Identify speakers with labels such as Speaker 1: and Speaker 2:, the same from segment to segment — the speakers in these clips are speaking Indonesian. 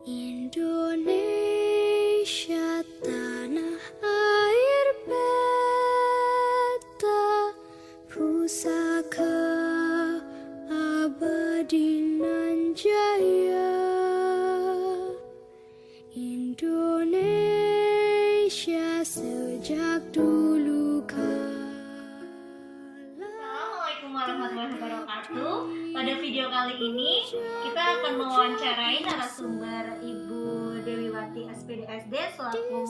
Speaker 1: Indonesia tanah air beta, pusaka abadi nan jaya. Indonesia sejak dulu kala.
Speaker 2: Assalamualaikum warahmatullahi wabarakatuh. Pada video kali ini kita akan mewawancarai narasumber Ibu Dewiwati SPDSD selaku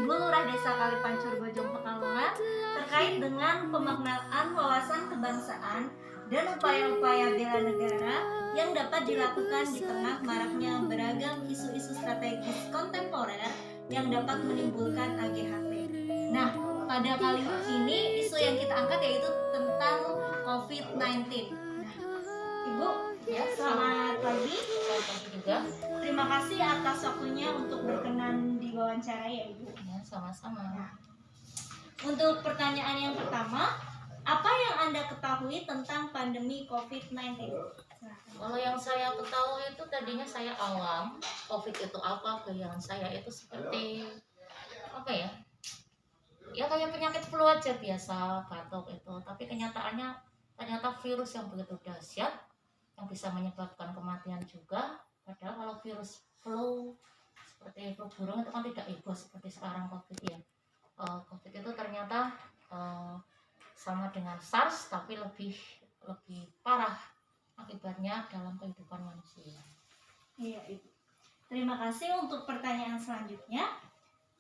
Speaker 2: Ibu Lurah Desa Kalipancur Bojong Pekalongan terkait dengan pemaknaan wawasan kebangsaan dan upaya-upaya bela negara yang dapat dilakukan di tengah maraknya beragam isu-isu strategis kontemporer yang dapat menimbulkan AGHT. Nah, pada kali ini isu yang kita angkat yaitu tentang COVID-19. Nah, Ibu, ya, selamat pagi.
Speaker 3: Selamat pagi juga.
Speaker 2: Terima kasih atas waktunya untuk berkenan diwawancarai ya Ibu.
Speaker 3: Ya, sama-sama.
Speaker 2: Untuk pertanyaan yang pertama, apa yang Anda ketahui tentang pandemi COVID-19?
Speaker 3: Kalau yang saya ketahui itu tadinya saya awam, COVID itu apa, bayangan saya itu seperti apa ya? Ya kayak penyakit flu aja biasa, batuk itu. Tapi kenyataannya ternyata virus yang begitu dahsyat yang bisa menyebabkan kematian juga. Padahal kalau virus flu seperti flu burung itu kan tidak heboh seperti sekarang COVID ya. COVID itu ternyata sama dengan SARS tapi lebih parah akibatnya dalam kehidupan manusia.
Speaker 2: Iya, Ibu. Terima kasih untuk pertanyaan selanjutnya.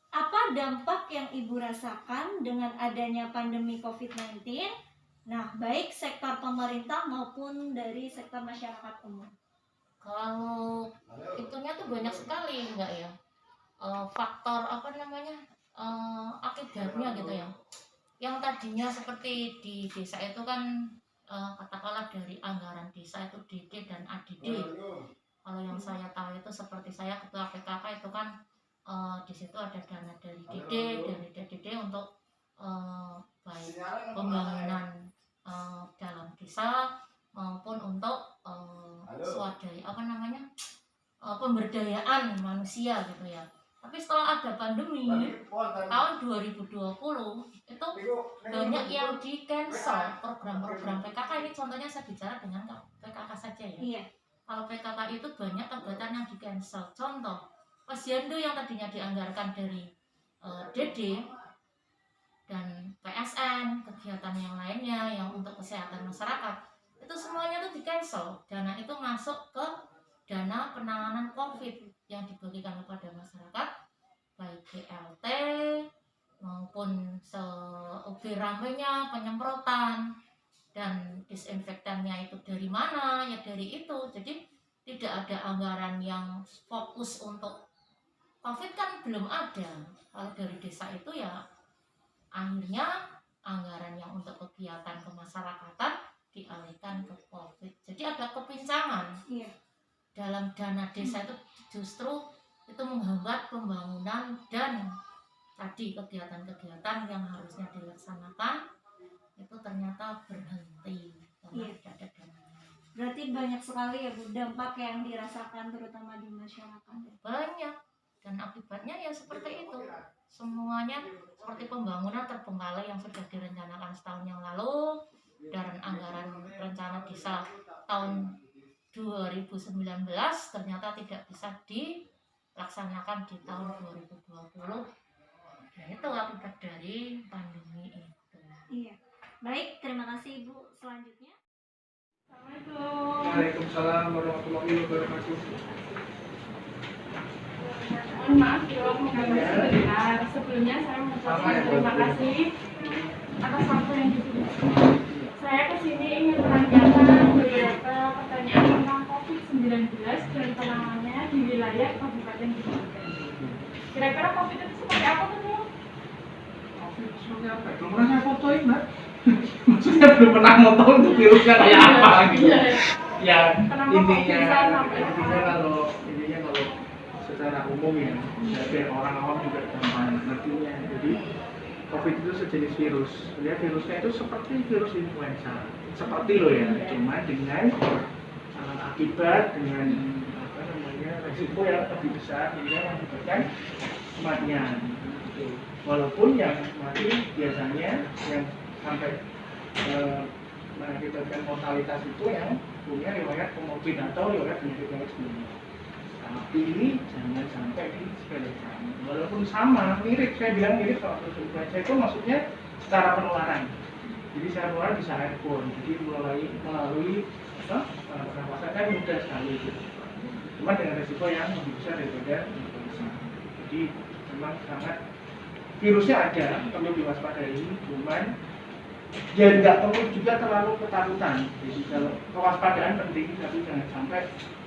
Speaker 2: Apa dampak yang Ibu rasakan dengan adanya pandemi COVID-19? Nah, baik sektor pemerintah maupun dari sektor masyarakat umum.
Speaker 3: Kalau itunya tuh banyak sekali enggak ya? Faktor apa namanya? Akibatnya gitu ya. Yang tadinya seperti di desa itu kan katakanlah dari anggaran desa itu DD dan ADD. Kalau yang saya tahu itu seperti saya ketua PKK itu kan di situ ada dana dari DD dan DD untuk baik pembangunan dalam desa maupun untuk swadaya apa namanya pemberdayaan manusia gitu ya. Tapi setelah ada pandemi tahun 2020 itu banyak yang di cancel program-program PKK. Ini contohnya saya bicara dengan PKK saja ya.
Speaker 2: Iya.
Speaker 3: Kalau PKK itu banyak kegiatan yang di cancel. Contoh Posyandu yang tadinya dianggarkan dari DD dan PSN, kegiatan yang lainnya yang untuk kesehatan masyarakat itu semuanya tuh di cancel. Dana itu masuk ke dana penanganan COVID yang dibagikan kepada masyarakat, baik BLT maupun ramenya penyemprotan dan disinfektannya itu dari mana ya dari itu. Jadi tidak ada anggaran yang fokus untuk COVID kan belum ada. Kalau dari desa itu ya akhirnya anggaran yang untuk kegiatan kemasyarakatan dialihkan ke COVID. Jadi ada kepincangan.
Speaker 2: Iya.
Speaker 3: Dalam dana desa itu justru itu menghambat pembangunan dan tadi kegiatan-kegiatan yang harusnya dilaksanakan itu ternyata berhenti karena tidak ada dananya.
Speaker 2: Berarti banyak sekali ya Bu dampak yang dirasakan terutama di masyarakat.
Speaker 3: Banyak. Dan akibatnya ya seperti itu. Semuanya seperti pembangunan terbengkalai yang sudah direncanakan setahun yang lalu dan anggaran rencana desa tahun 2019 ternyata tidak bisa dilaksanakan di tahun 2020. Dan itu akibat dari pandemi itu.
Speaker 2: Iya. Baik, terima kasih Ibu. Selanjutnya.
Speaker 4: Assalamualaikum.
Speaker 5: Waalaikumsalam warahmatullahi wabarakatuh.
Speaker 4: Mohon maaf kalau mengganggu sebentar. Sebelumnya saya mengucapkan terima kasih atas waktu yang diberikan. Saya kesini ingin menanyakan beberapa pertanyaan tentang COVID-19 dan penanganannya di wilayah Kabupaten Gianyar. Kira-kira COVID itu seperti apa tuh?
Speaker 5: COVID seperti apa? Belum pernah saya fotoin, Mbak. Maksudnya belum pernah foto untuk virusnya kayak apa gitu. Ya intinya kalau secara umum ya, biar orang awam juga gampang ngertinya. Jadi COVID itu sejenis virus. Ya virusnya itu seperti virus influenza. Seperti loh ya, cuma dengan akibat dengan apa namanya risiko yang lebih besar, sehingga mengakibatkan kematian. Gitu. Walaupun yang mati biasanya yang sampai mengakibatkan mortalitas itu yang punya riwayat komorbid atau riwayat penyakit sebelumnya. Tapi jangan sampai disepelekan. Walaupun sama, mirip, saya bilang mirip kalau influenza itu maksudnya secara penularan. Jadi secara penularan bisa airborne, jadi melalui pernapasan kan mudah sekali itu. Cuma dengan resiko yang lebih besar daripada influenza. Jadi memang sangat virusnya ada, perlu diwaspadai, cuman ya nggak perlu juga terlalu ketakutan. Jadi kalau kewaspadaan penting, tapi jangan sampai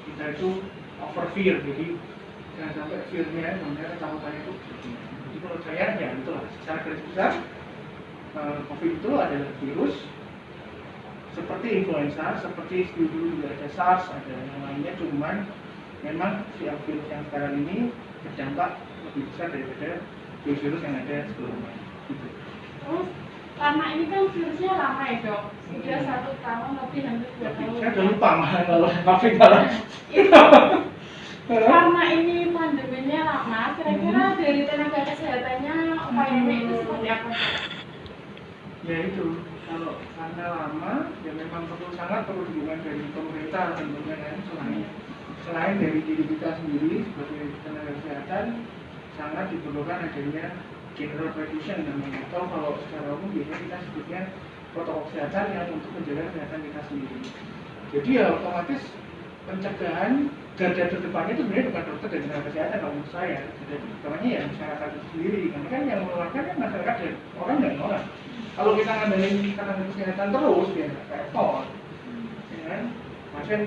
Speaker 5: kita itu over fear, jadi jangan sampai fear-nya, namanya ketakutannya itu. Jadi menurut saya ya itulah secara garis besar COVID itu adalah virus seperti influenza, seperti dulu juga ada SARS, ada yang lainnya, cuman memang virus yang sekarang ini berdampak lebih besar daripada virus yang ada sebelumnya. Gitu.
Speaker 4: Terus karena ini kan virusnya lama ya dok, sudah 1 tahun lebih hampir 2 tahun.
Speaker 5: Saya udah lupa malah kalau COVID kalau
Speaker 4: karena ini pandeminya lama, kira-kira dari tenaga kesehatannya upayanya itu seperti apa dok?
Speaker 5: Ya itu, kalau karena lama ya memang sangat perlu dukungan dari pemerintah tentunya kan, selain dari diri kita sendiri sebagai tenaga kesehatan sangat diperlukan adanya general practitioner namanya, atau kalau secara umum biasanya kita sebutnya protokol kesehatan yang untuk menjaga kesehatan kita sendiri. Jadi ya otomatis pencegahan garda terdepannya itu sebenarnya bukan dokter dan tenaga kesehatan kalau menurut saya, jadi utamanya ya masyarakat itu sendiri, karena kan yang menularkan kan masyarakat dan orang dan orang. Kalau kita ngandelin tenaga kesehatan terus ya nggak repot, ya kan? Pasien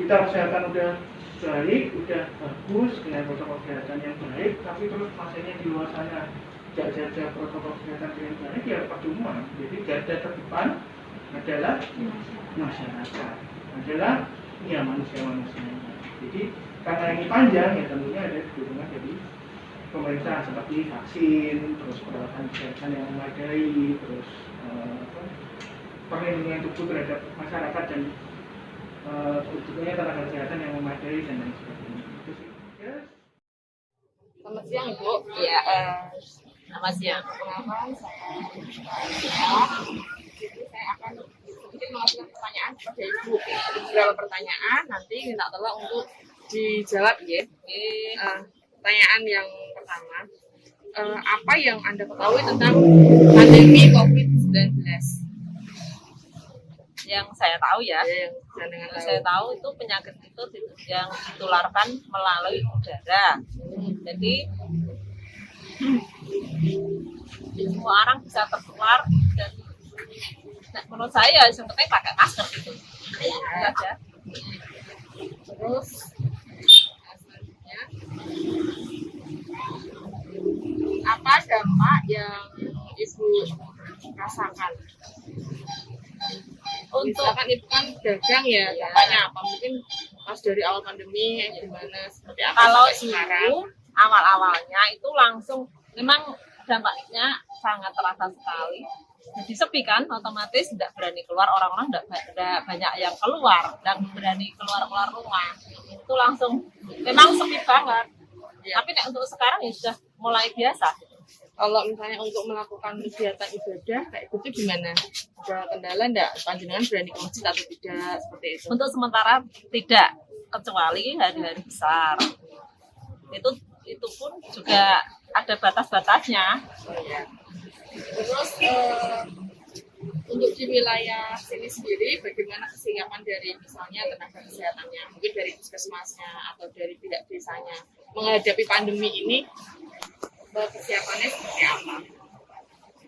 Speaker 5: kita kesehatan udah baik, udah bagus dengan protokol kesehatan yang baik, tapi terus pasiennya di luar sana tidak jaga protokol kesehatan dengan baik ya percuma. Jadi garda terdepan adalah masyarakat, adalah ya manusia-manusia. Jadi karena ini panjang ya tentunya ada dukungan dari pemerintah seperti vaksin, terus perawatan kesehatan yang memadai, terus perlindungan tubuh terhadap masyarakat dan tentunya tenaga kesehatan yang memadai dan lain sebagainya.
Speaker 6: Selamat siang Ibu. Iya, selamat siang. Perkenalkan saya. Jadi saya akan sedikit mengajukan pertanyaan kepada Ibu. Beberapa pertanyaan nanti minta tolong untuk dijawab ya. Pertanyaan yang pertama, apa yang Anda ketahui tentang pandemi COVID-19?
Speaker 7: Yang saya tahu ya,
Speaker 6: Yang
Speaker 7: saya tahu itu penyakit itu yang ditularkan melalui udara. Jadi semua orang bisa tertular dan menurut saya yang penting pakai masker gitu. Saja.
Speaker 6: Terus selanjutnya, apa dampak yang Ibu rasakan?
Speaker 7: Untuk
Speaker 6: Misalkan Ibu kan dagang ya, dampaknya apa? Mungkin pas dari awal pandemi gimana, seperti apa
Speaker 7: kalau
Speaker 6: sampai sekarang?
Speaker 7: itu awal-awalnya itu langsung memang dampaknya sangat terasa sekali. Jadi sepi kan, otomatis tidak berani keluar, orang-orang tidak banyak yang keluar dan berani keluar rumah. Itu langsung memang sepi banget.
Speaker 6: Ya.
Speaker 7: Tapi untuk sekarang ya sudah mulai biasa.
Speaker 6: Kalau misalnya untuk melakukan kegiatan ibadah kayak gitu gimana? Ada kendala enggak? Panjenengan berani ke masjid atau tidak seperti itu?
Speaker 7: Untuk sementara tidak, kecuali hari-hari besar. Itu pun juga ada batas-batasnya.
Speaker 6: Terus untuk di wilayah sini sendiri bagaimana kesiapan dari misalnya tenaga kesehatannya, mungkin dari puskesmasnya atau dari pihak desanya menghadapi pandemi ini, kesiapannya seperti apa?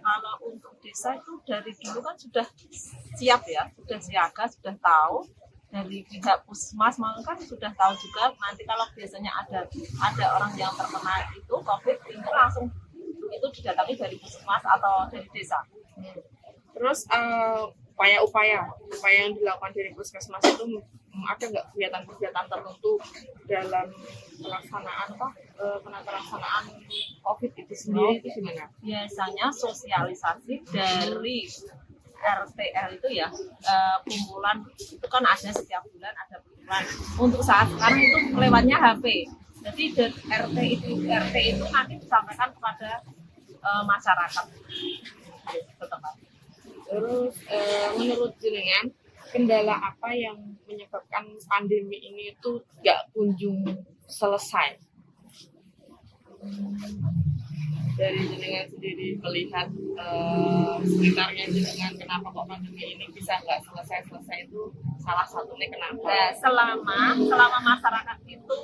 Speaker 7: Kalau untuk desa itu dari dulu kan sudah siap ya, sudah siaga, sudah tahu. Dari pihak puskesmas kan sudah tahu juga nanti kalau biasanya ada orang yang terkena itu COVID itu langsung itu didatangi dari puskesmas atau dari desa.
Speaker 6: Terus upaya-upaya yang dilakukan dari puskesmas itu ada nggak kegiatan-kegiatan tertentu dalam pelaksanaan COVID itu sendiri itu gimana?
Speaker 7: Biasanya sosialisasi dari RTL itu ya, kumpulan itu kan ada setiap bulan ada Nah, untuk saat sekarang itu lewatnya HP. Jadi RT itu nanti disampaikan kepada masyarakat.
Speaker 6: Terus menurut jenengan kendala apa yang menyebabkan pandemi ini itu nggak kunjung selesai? Dari jenengan sendiri melihat sekitarnya jenengan, kenapa kok pandemi ini bisa nggak selesai itu salah satunya kenapa?
Speaker 7: Nah, selama masyarakat itu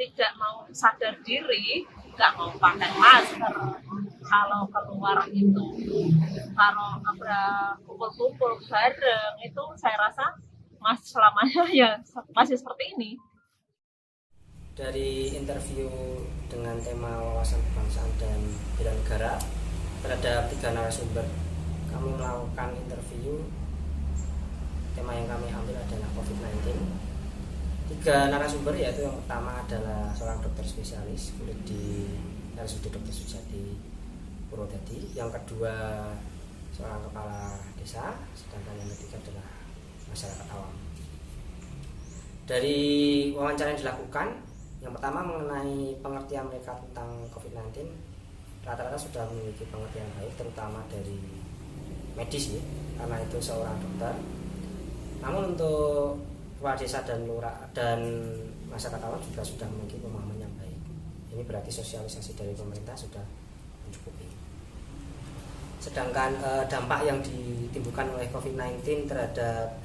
Speaker 7: tidak mau sadar diri, nggak mau pakai masker, kalau keluar itu, kalau ada kumpul-kumpul bareng itu, saya rasa selamanya ya masih seperti ini.
Speaker 8: Dari interview dengan tema wawasan kebangsaan dan bela negara terhadap 3 narasumber, kami melakukan interview. Tema yang kami ambil adalah COVID-19. 3 narasumber, yaitu yang pertama adalah seorang dokter spesialis kulit di RSUD Dr. Sujati Purwodadi, yang kedua seorang kepala desa, sedangkan yang ketiga adalah masyarakat awam. Dari wawancara yang dilakukan, yang pertama mengenai pengertian mereka tentang COVID-19, rata-rata sudah memiliki pengertian baik, terutama dari medis ya, karena itu seorang dokter. Namun untuk kepala desa dan lurah dan masyarakat awam juga sudah memiliki pemahaman yang baik. Ini berarti sosialisasi dari pemerintah sudah mencukupi. Sedangkan dampak yang ditimbulkan oleh COVID-19 terhadap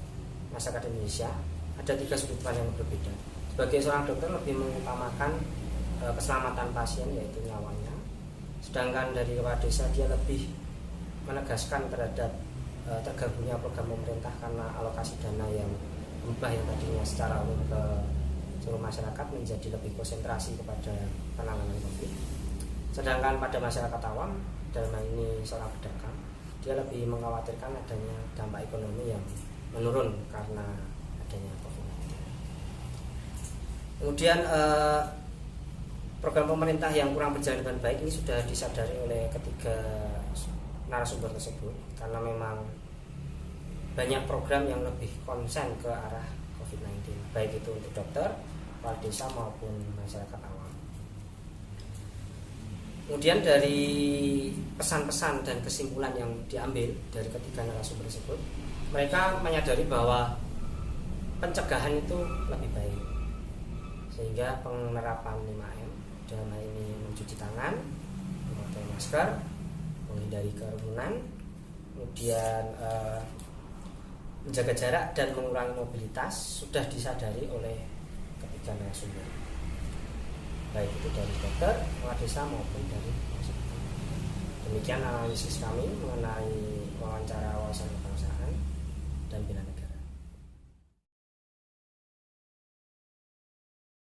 Speaker 8: masyarakat Indonesia ada 3 sudut pandang yang berbeda. Sebagai seorang dokter lebih mengutamakan keselamatan pasien, yaitu nyawanya. Sedangkan dari kepala desa dia lebih menegaskan terhadap tergabungnya program pemerintah karena alokasi dana yang berubah yang tadinya secara umum ke seluruh masyarakat menjadi lebih konsentrasi kepada penanganan COVID. Sedangkan pada masyarakat awam, dalam hal ini seorang pedagang, dia lebih mengkhawatirkan adanya dampak ekonomi yang menurun karena adanya COVID-19. Kemudian program pemerintah yang kurang berjalan dengan baik ini sudah disadari oleh ketiga narasumber tersebut, karena memang banyak program yang lebih konsen ke arah COVID-19, baik itu untuk dokter, kepala desa maupun masyarakat awam. Kemudian dari pesan-pesan dan kesimpulan yang diambil dari ketiga narasumber tersebut, mereka menyadari bahwa pencegahan itu lebih baik, sehingga penerapan 5M dalam hal ini mencuci tangan, memakai masker, menghindari kerumunan, kemudian menjaga jarak dan mengurangi mobilitas sudah disadari oleh ketiga narasumber, baik itu dari dokter, kepala desa maupun dari masyarakat. Demikian analisis kami mengenai